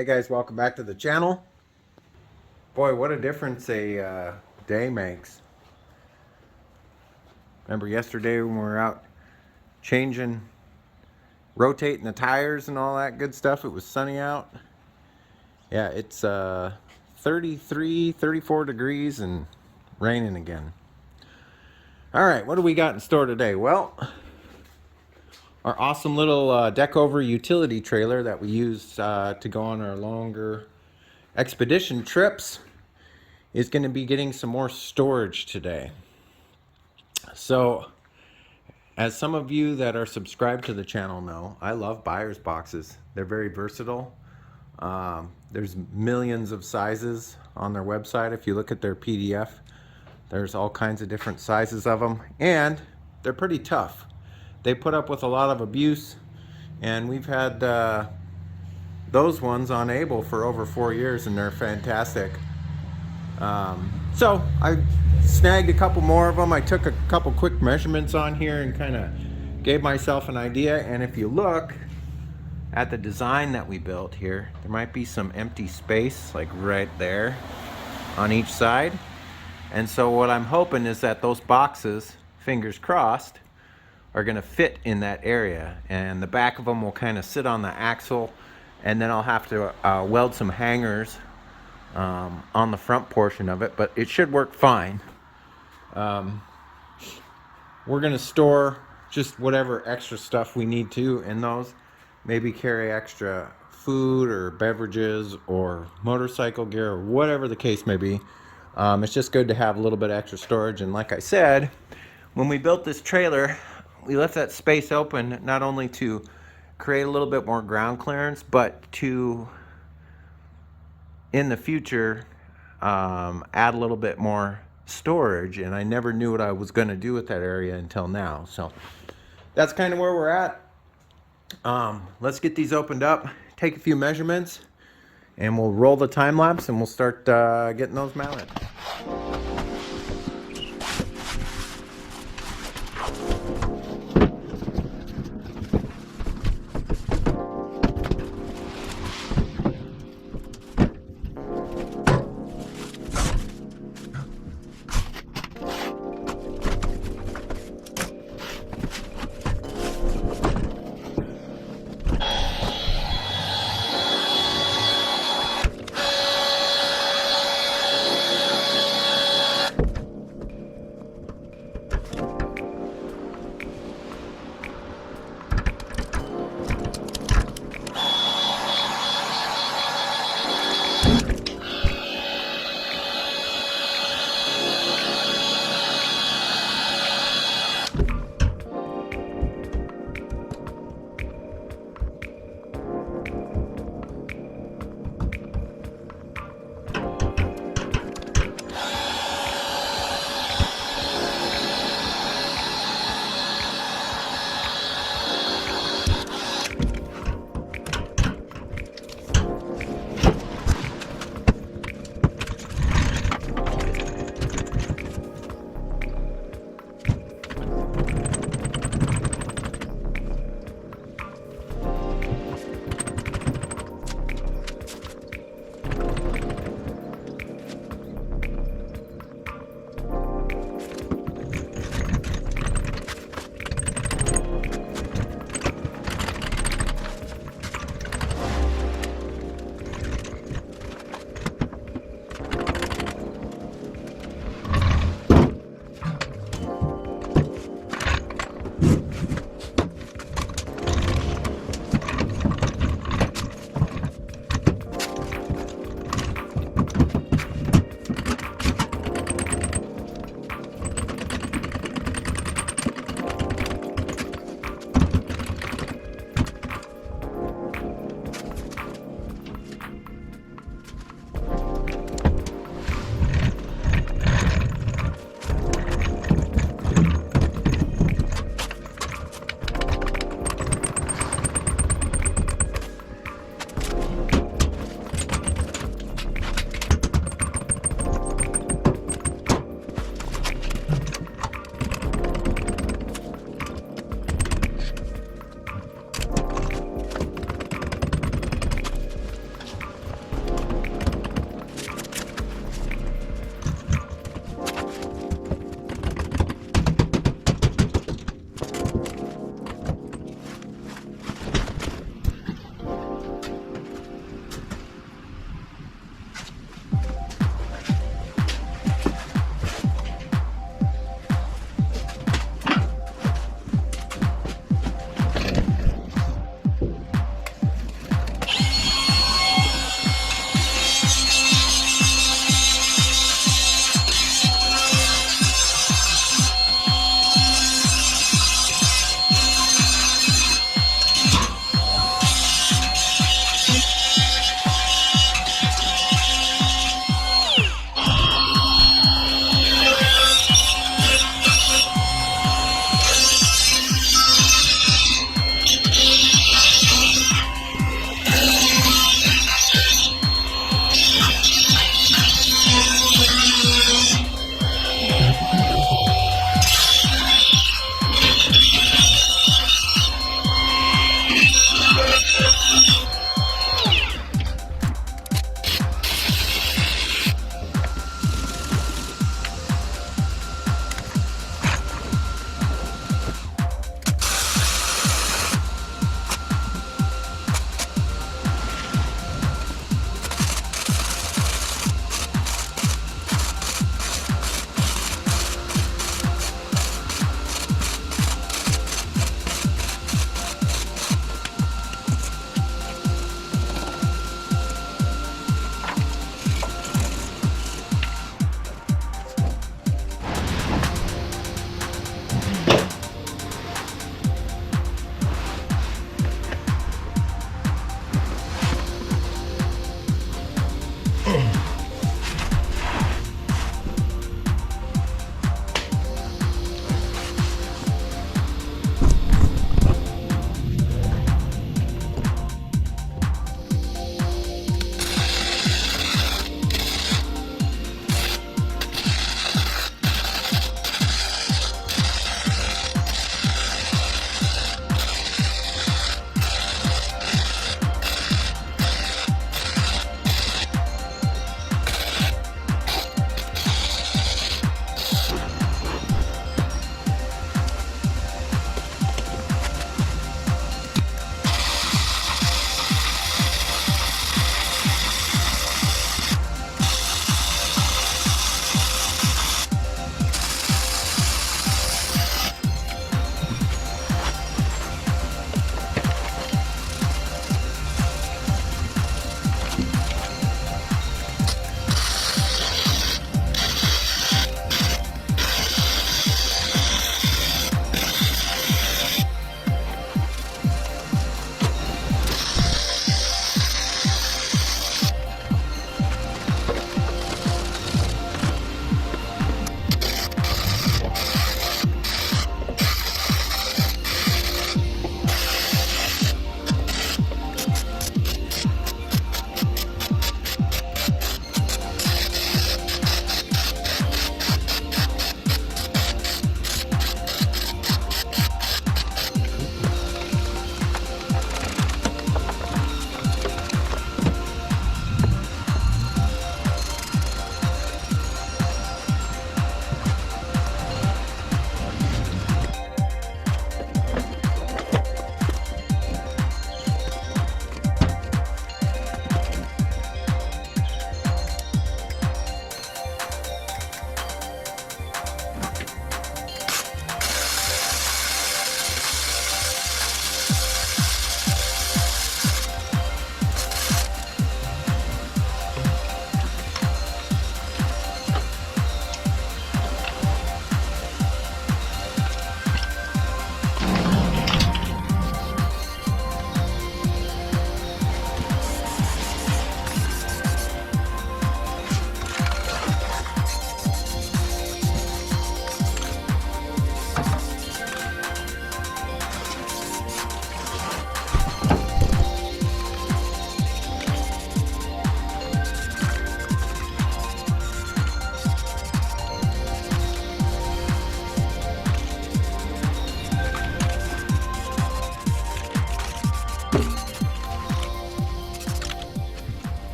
Hey guys, welcome back to the channel. Boy, what a difference a day makes. Remember yesterday when we were out changing, rotating the tires and all that good stuff? It was sunny out. Yeah, it's 33, 34 degrees and raining again. All right, what do we got in store today? Well, our awesome little deck over utility trailer that we use to go on our longer expedition trips is going to be getting some more storage today. So, as some of you that are subscribed to the channel know, I love buyer's boxes. They're very versatile. There's millions of sizes on their website. If you look at their PDF, there's all kinds of different sizes of them, and they're pretty tough. They put up with a lot of abuse, and we've had those ones on Able for over 4 years, and they're fantastic. So I snagged a couple more of them. I took a couple quick measurements on here and kind of gave myself an idea. And if you look at the design that we built here, there might be some empty space like right there on each side. And so what I'm hoping is that those boxes, fingers crossed, are going to fit in that area, and the back of them will kind of sit on the axle, and then I'll have to weld some hangers on the front portion of it, but it should work fine. We're going to store just whatever extra stuff we need to in those. Maybe carry extra food or beverages or motorcycle gear or whatever the case may be. It's just good to have a little bit of extra storage. And like I said, when we built this trailer, we left that space open not only to create a little bit more ground clearance, but to in the future add a little bit more storage. And I never knew what I was going to do with that area until now. So that's kind of where we're at. Let's get these opened up, take a few measurements, and we'll roll the time lapse and we'll start getting those mounted.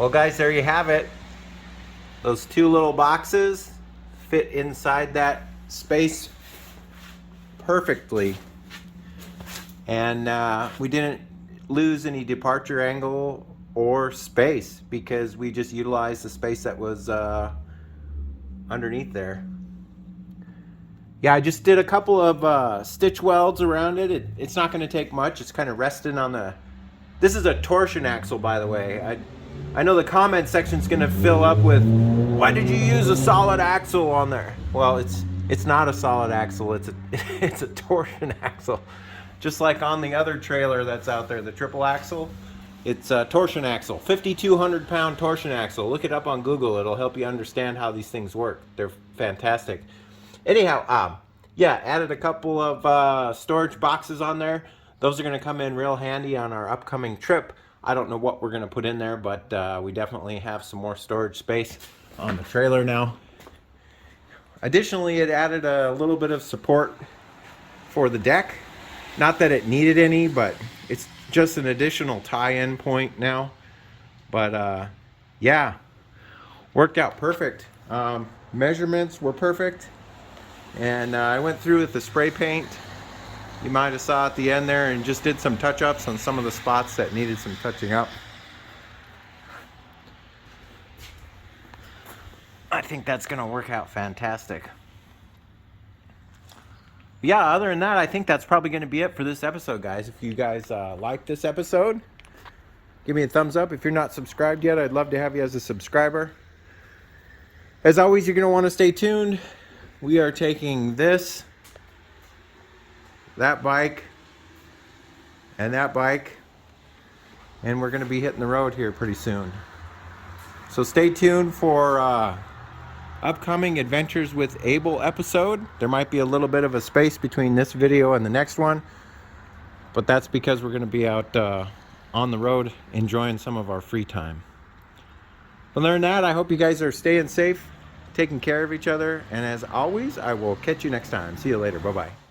Well guys, there you have it. Those two little boxes fit inside that space perfectly. And we didn't lose any departure angle or space because we just utilized the space that was underneath there. Yeah, I just did a couple of stitch welds around it. It's not going to take much. It's kind of resting on the... This is a torsion axle, by the way. I know the comment section's going to fill up with, why did you use a solid axle on there? Well, it's not a solid axle. It's a torsion axle. Just like on the other trailer that's out there, the triple axle. It's a torsion axle, 5,200 pound torsion axle. Look it up on Google. It'll help you understand how these things work. They're fantastic. Anyhow, yeah, added a couple of storage boxes on there. Those are going to come in real handy on our upcoming trip. I don't know what we're going to put in there, but we definitely have some more storage space on the trailer now. Additionally, it added a little bit of support for the deck. Not that it needed any, but it's just an additional tie-in point now. But yeah, worked out perfect. Measurements were perfect. And I went through with the spray paint. You might have saw at the end there, and just did some touch-ups on some of the spots that needed some touching up. I think that's going to work out fantastic. Yeah, other than that, I think that's probably going to be it for this episode, guys. If you guys like this episode, give me a thumbs up. If you're not subscribed yet, I'd love to have you as a subscriber. As always, you're going to want to stay tuned. We are taking this, that bike, and that bike, and we're going to be hitting the road here pretty soon. So stay tuned for upcoming Adventures with Abel episode. There might be a little bit of a space between this video and the next one, but that's because we're going to be out on the road enjoying some of our free time. Other than that, I hope you guys are staying safe, taking care of each other, and as always, I will catch you next time. See you later. Bye-bye.